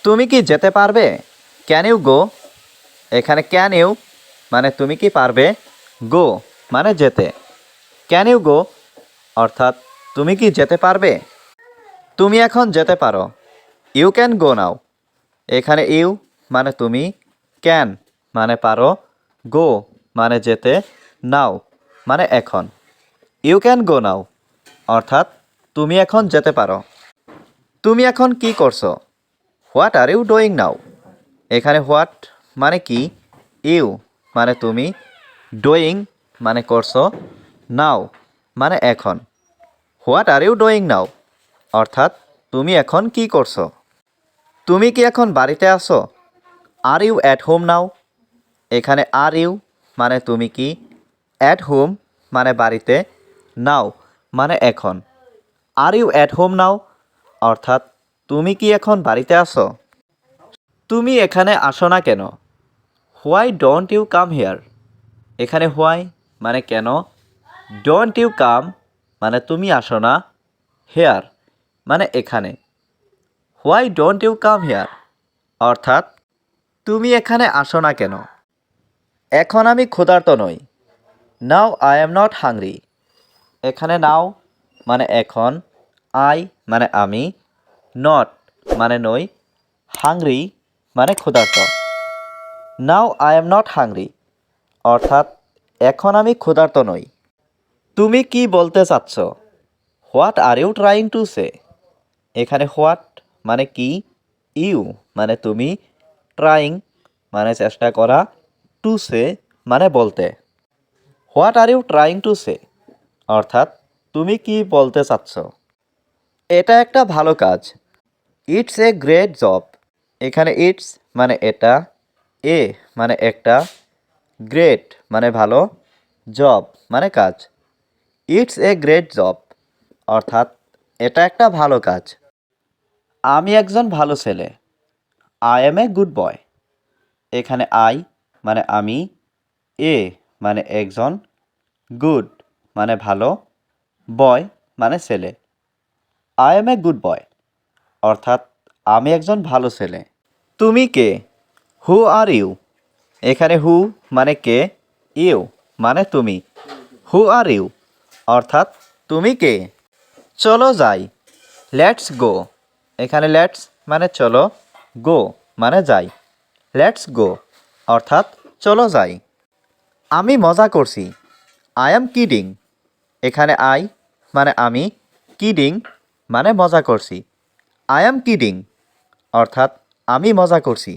তুমি কি যেতে পারবে? Can you go? এখানে ক্যান ইউ মানে তুমি কি পারবে, গো মানে যেতে। ক্যান ইউ গো অর্থাৎ তুমি কি যেতে পারবে? তুমি এখন যেতে পারো। ইউ ক্যান গো নাও। এখানে ইউ মানে তুমি, ক্যান মানে পারো, গো মানে যেতে, নাও মানে এখন। ইউ ক্যান গো নাও অর্থাৎ তুমি এখন যেতে পারো। তুমি এখন কি করছো? What are you doing now? এখানে হোয়াট মানে কি, ইউ মানে তুমি, ডুইং মানে করছো, নাও মানে এখন। What are you doing now অর্থাৎ তুমি এখন কি করছো? তুমি কি এখন বাড়িতে আছো? Are you at home now? এখানে আর ইউ মানে তুমি কি, অ্যাট হোম মানে বাড়িতে, নাও মানে এখন। Are you at home now অর্থাৎ তুমি কি এখন বাড়িতে আছো? তুমি এখানে আসো না কেন? Why don't you come here? এখানে হোয়াই মানে কেন, ডোন্ট ইউ কাম মানে তুমি আসো না, হেয়ার মানে এখানে। Why don't you come here অর্থাৎ তুমি এখানে আসো না কেন? এখন আমি ক্ষুধার্ত নই। নাও আই এম নট হাংরি। এখানে নাও মানে এখন, আই মানে আমি, নট মানে নই, হাংরি মানে ক্ষুধার্ত। Now I am not hungry অর্থাৎ এখন আমি ক্ষুধার্ত নই। তুমি কি বলতে চাচ্ছ? What are you trying to say? এখানে হোয়াট মানে কি, ইউ মানে তুমি, ট্রাইং মানে চেষ্টা করা, টু সে মানে বলতে। What are you trying to say অর্থাৎ তুমি কি বলতে চাচ্ছ? এটা একটা ভালো কাজ। It's a great job. এখানে ইটস মানে এটা, এ মানে একটা, গ্রেট মানে ভালো, জব মানে কাজ। ইটস এ গ্রেট জব অর্থাৎ এটা একটা ভালো কাজ। আমি একজন ভালো ছেলে। I M a good boy. এখানে আই মানে আমি, এ মানে একজন, গুড মানে ভালো, বয় মানে ছেলে। I M a good boy অর্থাৎ আমি একজন ভালো ছেলে। তুমি কে? হু আর ইউ? এখানে হু মানে কে, ইউ মানে তুমি। হু আর ইউ অর্থাৎ তুমি কে? চলো যাই। Let's go. এখানে লেটস মানে চলো, গো মানে যাই। লেটস গো অর্থাৎ চলো যাই। আমি মজা করছি। I am kidding. এখানে আই মানে আমি, কিডিং মানে মজা করছি। আই অ্যাম কিডিং অর্থাৎ আমি মজা করছি।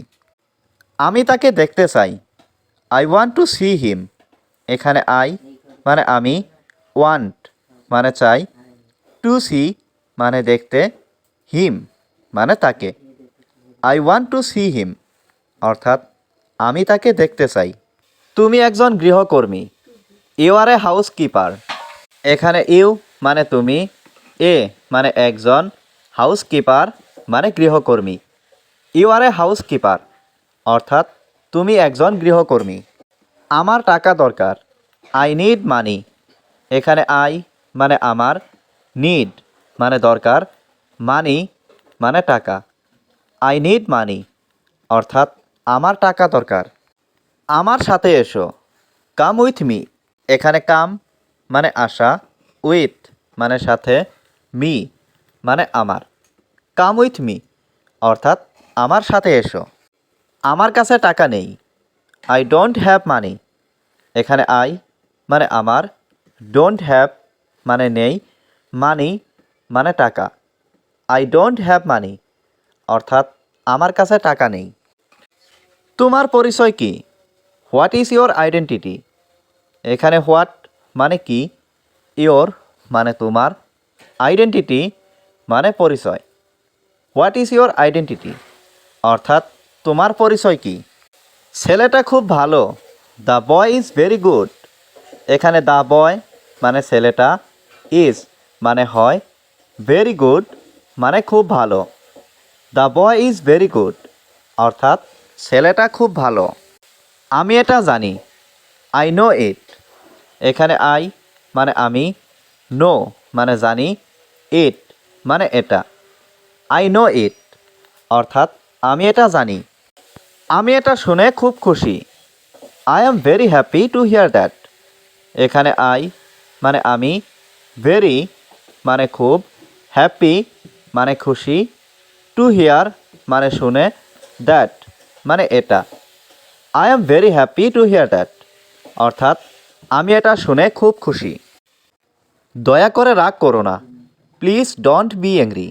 আমি তাকে দেখতে চাই। আই ওয়ান্ট টু সি হিম। এখানে আই মানে আমি, ওয়ান্ট মানে চাই, টু সি মানে দেখতে, হিম মানে তাকে। I want to see him অর্থাৎ আমি তাকে দেখতে চাই। তুমি একজন গৃহকর্মী। You are a housekeeper. এখানে ইউ মানে তুমি, এ মানে একজন, হাউস কিপার মানে গৃহকর্মী। You are a housekeeper অর্থাৎ তুমি একজন গৃহকর্মী। আমার টাকা দরকার। I need money. এখানে আই মানে আমার, নিড মানে দরকার, মানি মানে টাকা। আই নিড মানি অর্থাৎ আমার টাকা দরকার। আমার সাথে এসো। Come with me. এখানে কাম মানে আসা, উইথ মানে সাথে, মি মানে আমার। কাম উইথ মি অর্থাৎ আমার সাথে এসো। আমার কাছে টাকা নেই। I don't have money. এখানে আই মানে আমার, ডোন্ট হ্যাভ মানে নেই, মানি মানে টাকা। আই ডোন্ট হ্যাভ মানি অর্থাৎ আমার কাছে টাকা নেই। তোমার পরিচয় কি? What is your identity? এখানে হোয়াট মানে কি, ইয়োর মানে তোমার, আইডেন্টিটি মানে পরিচয়। হোয়াট ইজ ইয়োর আইডেন্টিটি অর্থাৎ তোমার পরিচয় কি? ছেলেটা খুব ভালো। The boy is very good. এখানে দ্য বয় মানে ছেলেটা, ইজ মানে হয়, ভেরি গুড মানে খুব ভালো। The boy is very good অর্থাৎ ছেলেটা খুব ভালো। আমি এটা জানি। আই নো ইট। এখানে আই মানে আমি, নো মানে জানি, ইট মানে এটা। আই নো ইট অর্থাৎ আমি এটা জানি। আমি এটা শুনে খুব খুশি। I am very happy to here that. এখানে আই মানে আমি, ভেরি মানে খুব, হ্যাপি মানে খুশি, টু হিয়ার মানে শুনে, দ্যাট মানে এটা। I am very happy to here that অর্থাৎ আমি এটা শুনে খুব খুশি। দয়া করে রাগ করো না। Please don't be angry.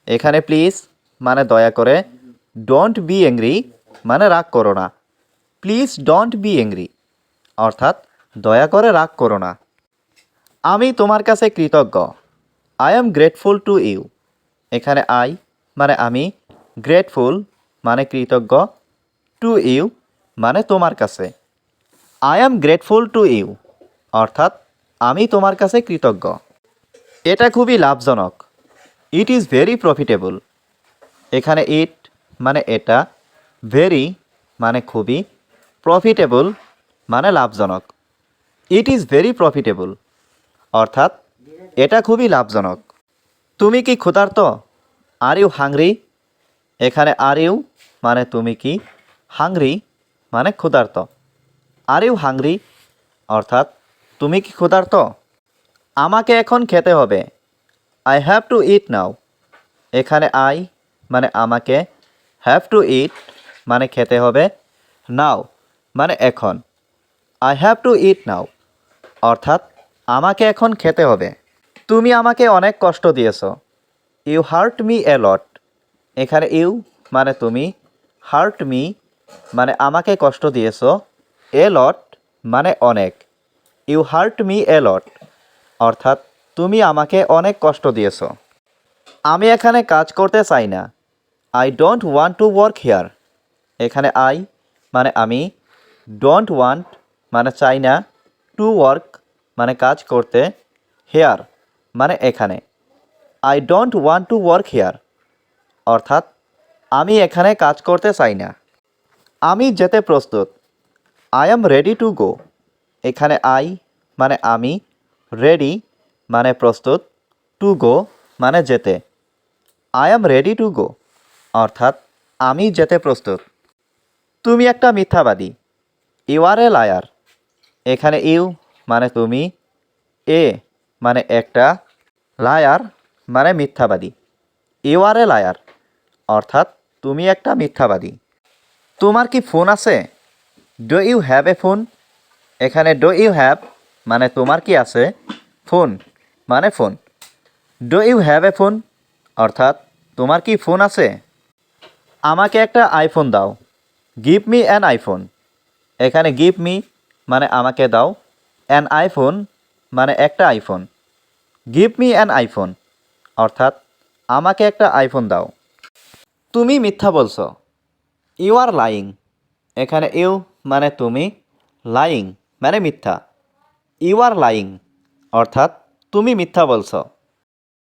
এখানে প্লিজ মানে দয়া করে, ডোন্ট বি অ্যাংরি মানে রাগ করো না, প্লিজ ডোন্ট বি অ্যাংরি অর্থাৎ দয়া করে রাগ করো না। আমি তোমার কাছে কৃতজ্ঞ। I am grateful to you. এখানে আই মানে আমি, গ্রেটফুল মানে কৃতজ্ঞ, টু ইউ মানে তোমার কাছে। I am grateful to you অর্থাৎ আমি তোমার কাছে কৃতজ্ঞ। এটা খুবই লাভজনক। It is very profitable. এখানে ইট মানে এটা, ভেরি মানে খুবই, প্রফিটেবল মানে লাভজনক। ইট ইজ ভেরি প্রফিটেবল অর্থাৎ এটা খুবই লাভজনক। তুমি কি ক্ষুধার্ত? Are you hungry. এখানে আর ইউ মানে তুমি কি, হাংরি মানে ক্ষুধার্ত। আর ইউ হাংরি অর্থাৎ তুমি কি ক্ষুধার্ত? আমাকে এখন খেতে হবে। আই হ্যাভ টু ইট নাও। এখানে আই মানে আমাকে, হ্যাভ টু ইট মানে খেতে হবে, নাও মানে এখন। আই হ্যাভ টু ইট নাও অর্থাৎ আমাকে এখন খেতে হবে। তুমি আমাকে অনেক কষ্ট দিয়েছ। ইউ হার্ট মি এ লট। এখানে ইউ মানে তুমি, হার্ট মি মানে আমাকে কষ্ট দিয়েছ, এ লট মানে অনেক। ইউ হার্ট মি এ লট অর্থাৎ তুমি আমাকে অনেক কষ্ট দিয়েছ। আমি এখানে কাজ করতে চাই না। I don't want to work here. এখানে আই মানে আমি, ডোন্ট ওয়ান্ট মানে চাই না, টু ওয়ার্ক মানে কাজ করতে, হেয়ার মানে এখানে। I don't want to work hair অর্থাৎ আমি এখানে কাজ করতে চাই না। আমি যেতে প্রস্তুত। আই এম রেডি টু গো। এখানে আই মানে আমি, রেডি মানে প্রস্তুত, টু গো মানে যেতে। I am ready to go অর্থাৎ আমি যেতে প্রস্তুত। তুমি একটা মিথ্যাবাদী। You are a liar. এখানে ইউ মানে তুমি, এ মানে একটা, লায়ার মানে মিথ্যাবাদী। ইউ আর এ লায়ার অর্থাৎ তুমি একটা মিথ্যাবাদী। তোমার কি ফোন আছে? Do you have a phone. এখানে ডু ইউ হ্যাভ মানে তোমার কি আছে, ফোন মানে phone. Do you have a phone অর্থাৎ তোমার কি ফোন আছে? আমাকে একটা আইফোন দাও। Give me an iPhone. এখানে গিভ মি মানে আমাকে দাও, অ্যান আইফোন মানে একটা iPhone. Give me an iPhone অর্থাৎ আমাকে একটা আইফোন দাও। তুমি মিথ্যা বলছো। You are lying. এখানে ইউ মানে তুমি, লাইং মানে মিথ্যা। ইউ আর লাইং অর্থাৎ তুমি মিথ্যা বলছো।